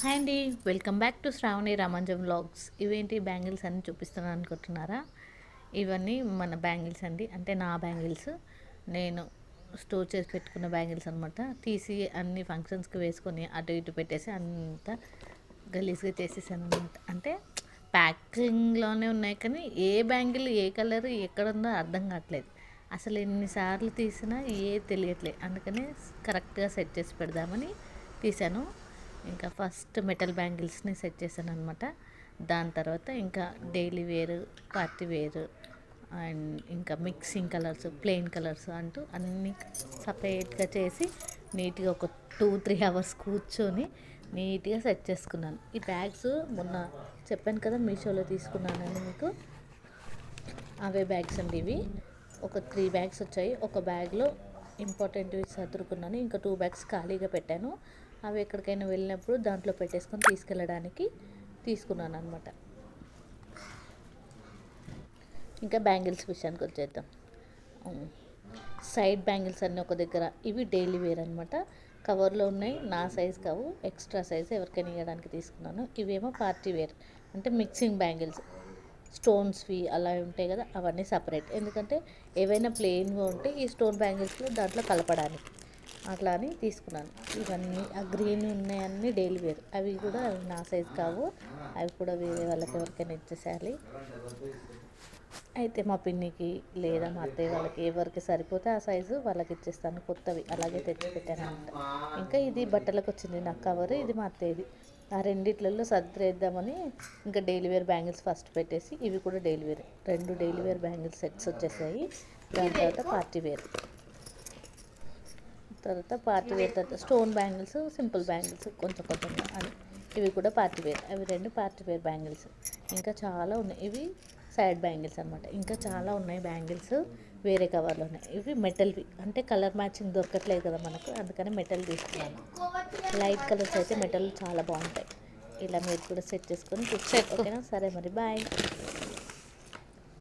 Hi అండి, welcome back to Sravani Ramanjam vlogs. ఇవేంటి bangles అన్ని చూపిస్తున్నాను అనుకుంటున్నారా? ఇవన్నీ మన బ్యాంగిల్స్ అండి, అంటే నా బ్యాంగిల్స్. నేను స్టోర్ చేసి పెట్టుకున్న బ్యాంగిల్స్ అనమాట. తీసి అన్ని ఫంక్షన్స్కి వేసుకొని అటు ఇటు పెట్టేసి అంతా గలీజ్గా చేసేసాను అనమాట. అంటే ప్యాకింగ్లోనే ఉన్నాయి, కానీ ఏ బ్యాంగిల్ ఏ కలర్ ఎక్కడుందో అర్థం కావట్లేదు. అసలు ఎన్నిసార్లు తీసినా తెలియట్లేదు. అందుకనే కరెక్ట్గా సెట్ చేసి పెడదామని తీశాను. ఇంకా ఫస్ట్ మెటల్ బ్యాంగిల్స్ని సెట్ చేశాను అనమాట. దాని తర్వాత ఇంకా daily wear, party wear and ఇంకా మిక్సింగ్ కలర్స్, ప్లెయిన్ కలర్స్ అంటూ అన్నీ సపరేట్గా చేసి నీట్గా ఒక 2-3 అవర్స్ కూర్చొని నీట్గా సెట్ చేసుకున్నాను. ఈ బ్యాగ్స్ మొన్న చెప్పాను కదా మీషోలో తీసుకున్నానని మీకు, అవే బ్యాగ్స్ అండి ఇవి. ఒక 3 బ్యాగ్స్ వచ్చాయి. ఒక బ్యాగ్లో ఇంపార్టెంట్వి సర్దుకున్నాను, ఇంకా 2 బ్యాగ్స్ ఖాళీగా పెట్టాను. అవి ఎక్కడికైనా వెళ్ళినప్పుడు దాంట్లో పెట్టేసుకొని తీసుకెళ్ళడానికి తీసుకున్నాను అనమాట. ఇంకా బ్యాంగిల్స్ విషయానికి వచ్చేద్దాం. సైడ్ బ్యాంగిల్స్ అన్నీ ఒక దగ్గర. ఇవి డైలీ వేర్ అనమాట. కవర్లో ఉన్నాయి, నా సైజ్ కావు, ఎక్స్ట్రా సైజ్ ఎవరికైనా ఇవ్వడానికి తీసుకున్నాను. ఇవేమో పార్టీ వేర్, అంటే మిక్సింగ్ బ్యాంగిల్స్, స్టోన్స్వి అలా ఉంటాయి కదా, అవన్నీ సపరేట్. ఎందుకంటే ఏవైనా ప్లెయిన్గా ఉంటే ఈ స్టోన్ బ్యాంగిల్స్లో దాంట్లో కలపడానికి అట్లా అని తీసుకున్నాను. ఇవన్నీ ఆ గ్రీన్ ఉన్నాయన్నీ డైలీ వేర్. అవి కూడా నా సైజ్ కావు, అవి కూడా వేరే వాళ్ళకి ఎవరికైనా ఇచ్చేసేయాలి. అయితే మా పిన్నికి లేదా మా అత్తయ్య వాళ్ళకి ఎవరికి సరిపోతే ఆ సైజు వాళ్ళకి ఇచ్చేస్తాను, కొత్తవి అలాగే తెచ్చిపెట్టాను అనమాట. ఇంకా ఇది బట్టలకు వచ్చింది నాకు కవర్, ఇది మా అత్తయ్యది. ఆ రెండిట్లలో సర్దేద్దామని ఇంకా డైలీ వేర్ బ్యాంగిల్స్ ఫస్ట్ పెట్టేసి, ఇవి కూడా daily wear, 2 daily wear bangles sets వచ్చేసాయి. దాని తర్వాత పార్టీ వేర్, తర్వాత పార్టీ వేర్, తర్వాత స్టోన్ బ్యాంగిల్స్, సింపుల్ బ్యాంగిల్స్ కొంచెం కొంచెంగా అని, ఇవి కూడా పార్టీ వేర్. అవి 2 పార్టీ వేర్ బ్యాంగిల్స్. ఇంకా చాలా ఉన్నాయి, ఇవి సైడ్ బ్యాంగిల్స్ అనమాట. ఇంకా చాలా ఉన్నాయి బ్యాంగిల్స్ వేరే కవర్లో ఉన్నాయి. ఇవి మెటల్వి, అంటే కలర్ మ్యాచింగ్ దొరకట్లేదు కదా మనకు, అందుకని మెటల్ తీసుకున్నాను. లైట్ కలర్స్ అయితే మెటల్ చాలా బాగుంటాయి. ఇలా మీరు కూడా సెట్ చేసుకొని ఓకేనా? సరే మరి, బాయ్.